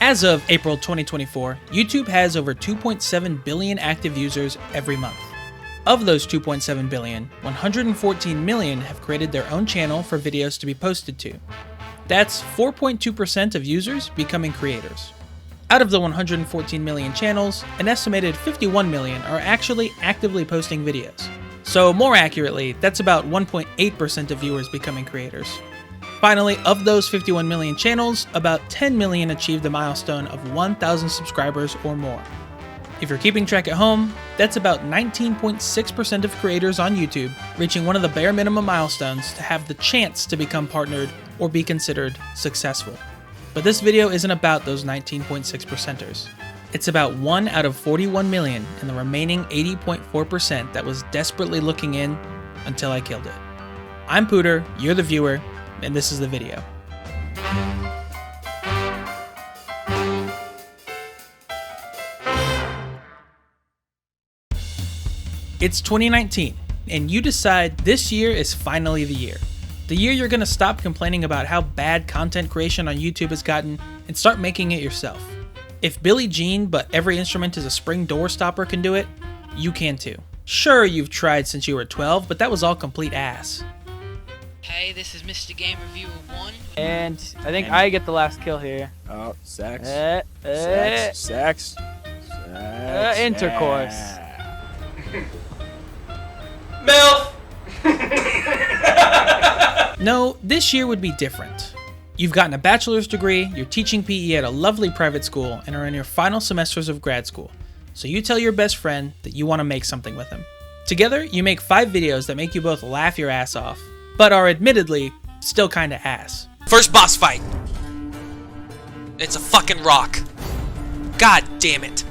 As of April 2024, YouTube has over 2.7 billion active users every month. Of those 2.7 billion, 114 million have created their own channel for videos to be posted to. That's 4.2% of users becoming creators. Out of the 114 million channels, an estimated 51 million are actually actively posting videos. So more accurately, that's about 1.8% of viewers becoming creators. Finally, of those 51 million channels, about 10 million achieved the milestone of 1,000 subscribers or more. If you're keeping track at home, that's about 19.6% of creators on YouTube reaching one of the bare minimum milestones to have the chance to become partnered or be considered successful. But this video isn't about those 19.6%ers. It's about 1 out of 41 million and the remaining 80.4% that was desperately looking in until I killed it. I'm Pooter, you're the viewer, and this is the video. It's 2019, and you decide this year is finally the year. The year you're gonna stop complaining about how bad content creation on YouTube has gotten and start making it yourself. If Billie Jean, but every instrument is a spring door stopper can do it, you can too. Sure, you've tried since you were 12, but that was all complete ass. Hey, this is Mr. Game Reviewer 1. And I think I get the last kill here. Oh, sex. Sex. Intercourse. MILF! No, this year would be different. You've gotten a bachelor's degree, you're teaching PE at a lovely private school, and are in your final semesters of grad school. So you tell your best friend that you want to make something with him. Together, you make 5 videos that make you both laugh your ass off, but are admittedly still kinda ass. First boss fight. It's a fucking rock. God damn it.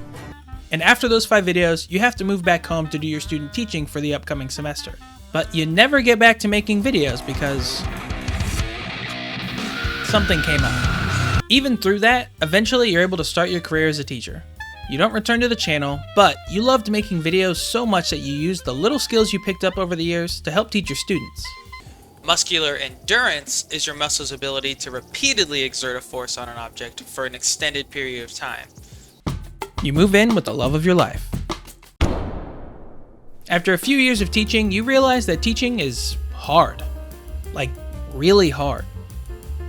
And after those 5 videos, you have to move back home to do your student teaching for the upcoming semester. But you never get back to making videos because something came up. Even through that, eventually you're able to start your career as a teacher. You don't return to the channel, but you loved making videos so much that you used the little skills you picked up over the years to help teach your students. Muscular endurance is your muscle's ability to repeatedly exert a force on an object for an extended period of time. You move in with the love of your life. After a few years of teaching, you realize that teaching is hard. Like, really hard.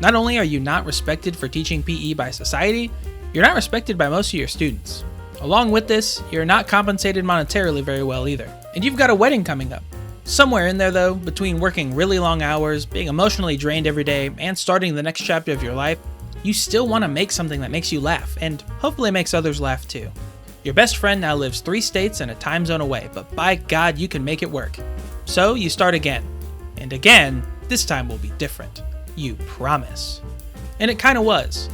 Not only are you not respected for teaching PE by society, you're not respected by most of your students. Along with this, you're not compensated monetarily very well either. And you've got a wedding coming up. Somewhere in there though, between working really long hours, being emotionally drained every day, and starting the next chapter of your life, you still want to make something that makes you laugh, and hopefully makes others laugh too. Your best friend now lives 3 states and a time zone away, but by God, you can make it work. So you start again. And again, this time will be different. You promise. And it kinda was.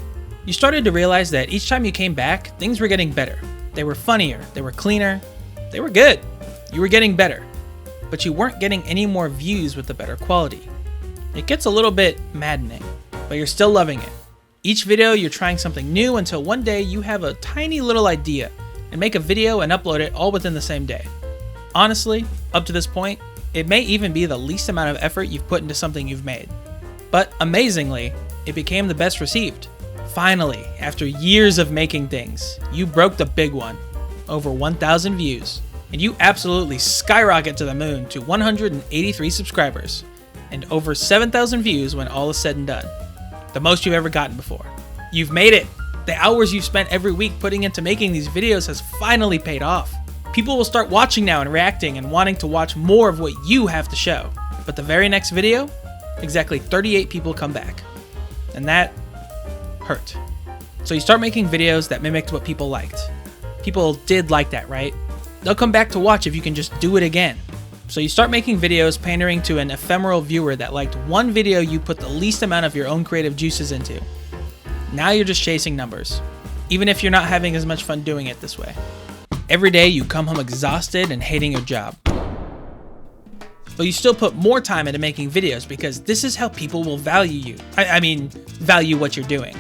You started to realize that each time you came back, things were getting better. They were funnier, they were cleaner, they were good. You were getting better. But you weren't getting any more views with the better quality. It gets a little bit maddening, but you're still loving it. Each video you're trying something new until one day you have a tiny little idea and make a video and upload it all within the same day. Honestly, up to this point, it may even be the least amount of effort you've put into something you've made. But amazingly, it became the best received. Finally, after years of making things, you broke the big one, over 1,000 views, and you absolutely skyrocket to the moon to 183 subscribers, and over 7,000 views when all is said and done. The most you've ever gotten before. You've made it! The hours you've spent every week putting into making these videos has finally paid off. People will start watching now and reacting and wanting to watch more of what you have to show. But the very next video, exactly 38 people come back. And that hurt. So you start making videos that mimicked what people liked. People did like that, right? They'll come back to watch if you can just do it again. So you start making videos pandering to an ephemeral viewer that liked one video you put the least amount of your own creative juices into. Now you're just chasing numbers, even if you're not having as much fun doing it this way. Every day you come home exhausted and hating your job. But you still put more time into making videos because this is how people will value you. I mean, value what you're doing.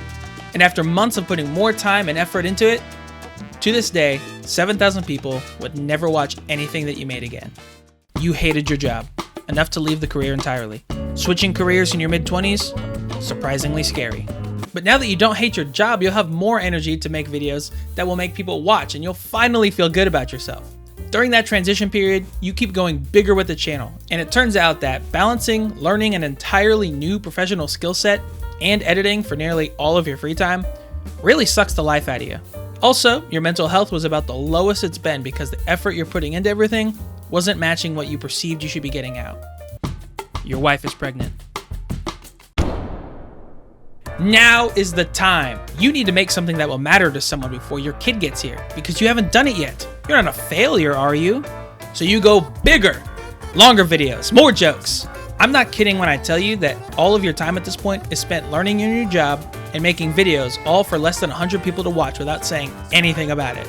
And after months of putting more time and effort into it, to this day, 7,000 people would never watch anything that you made again. You hated your job, enough to leave the career entirely. Switching careers in your mid-20s? Surprisingly scary. But now that you don't hate your job, you'll have more energy to make videos that will make people watch, and you'll finally feel good about yourself. During that transition period, you keep going bigger with the channel, and it turns out that balancing learning an entirely new professional skill set and editing for nearly all of your free time really sucks the life out of you. Also, your mental health was about the lowest it's been because the effort you're putting into everything wasn't matching what you perceived you should be getting out. Your wife is pregnant. Now is the time. You need to make something that will matter to someone before your kid gets here, because you haven't done it yet. You're not a failure, are you? So you go bigger, longer videos, more jokes. I'm not kidding when I tell you that all of your time at this point is spent learning your new job and making videos, all for less than 100 people to watch without saying anything about it.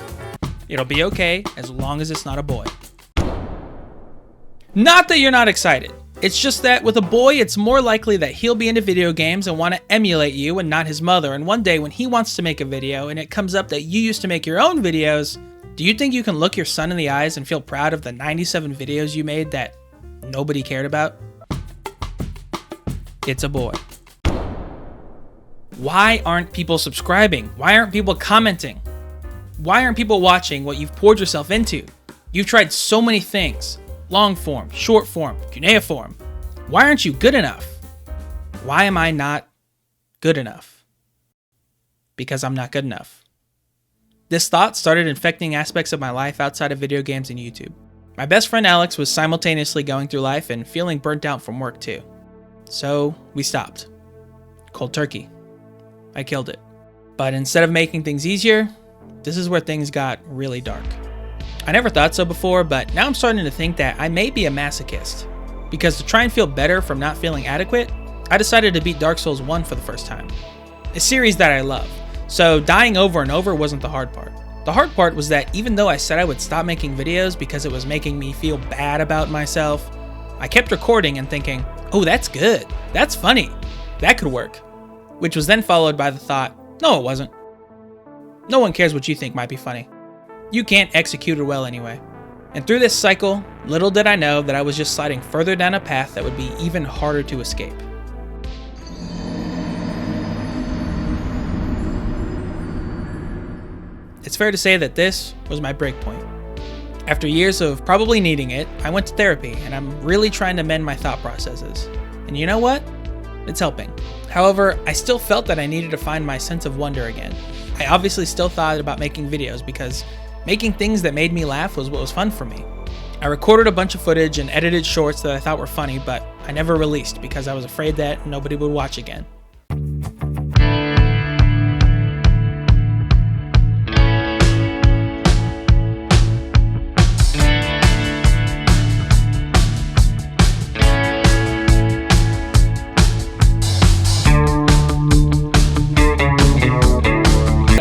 It'll be okay as long as it's not a boy. Not that you're not excited. It's just that with a boy, it's more likely that he'll be into video games and want to emulate you and not his mother. And one day when he wants to make a video and it comes up that you used to make your own videos, do you think you can look your son in the eyes and feel proud of the 97 videos you made that nobody cared about? It's a boy. Why aren't people subscribing? Why aren't people commenting? Why aren't people watching what you've poured yourself into? You've tried so many things. Long form, short form, cuneiform. Why aren't you good enough? Why am I not good enough? Because I'm not good enough. This thought started infecting aspects of my life outside of video games and YouTube. My best friend Alex was simultaneously going through life and feeling burnt out from work too. So we stopped. Cold turkey. I killed it. But instead of making things easier, this is where things got really dark. I never thought so before, but now I'm starting to think that I may be a masochist. Because to try and feel better from not feeling adequate, I decided to beat Dark Souls 1 for the first time. A series that I love, so dying over and over wasn't the hard part. The hard part was that even though I said I would stop making videos because it was making me feel bad about myself, I kept recording and thinking, oh, that's good, that's funny, that could work. Which was then followed by the thought, no it wasn't. No one cares what you think might be funny. You can't execute it well anyway. And through this cycle, little did I know that I was just sliding further down a path that would be even harder to escape. It's fair to say that this was my break point. After years of probably needing it, I went to therapy, and I'm really trying to mend my thought processes. And you know what? It's helping. However, I still felt that I needed to find my sense of wonder again. I obviously still thought about making videos because making things that made me laugh was what was fun for me. I recorded a bunch of footage and edited shorts that I thought were funny, but I never released because I was afraid that nobody would watch again.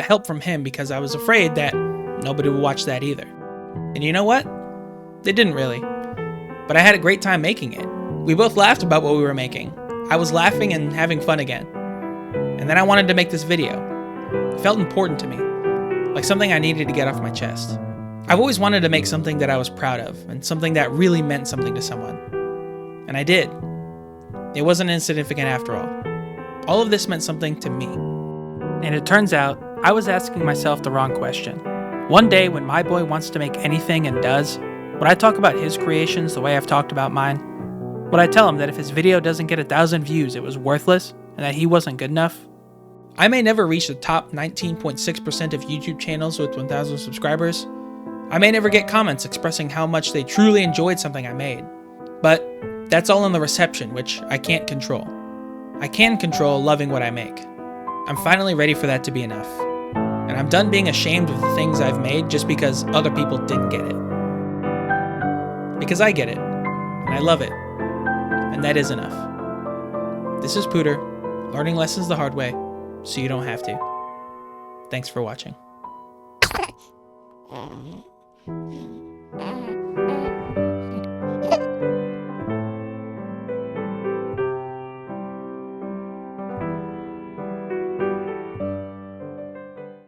Help from him because I was afraid that nobody would watch that either. And you know what? They didn't really. But I had a great time making it. We both laughed about what we were making. I was laughing and having fun again. And then I wanted to make this video. It felt important to me, like something I needed to get off my chest. I've always wanted to make something that I was proud of and something that really meant something to someone. And I did. It wasn't insignificant after all. All of this meant something to me. And it turns out I was asking myself the wrong question. One day when my boy wants to make anything and does, would I talk about his creations the way I've talked about mine? Would I tell him that if his video doesn't get 1,000 views, it was worthless and that he wasn't good enough? I may never reach the top 19.6% of YouTube channels with 1,000 subscribers. I may never get comments expressing how much they truly enjoyed something I made. But that's all in the reception, which I can't control. I can control loving what I make. I'm finally ready for that to be enough. And I'm done being ashamed of the things I've made just because other people didn't get it. Because I get it, and I love it, and that is enough. This is Pooter, learning lessons the hard way, so you don't have to. Thanks for watching.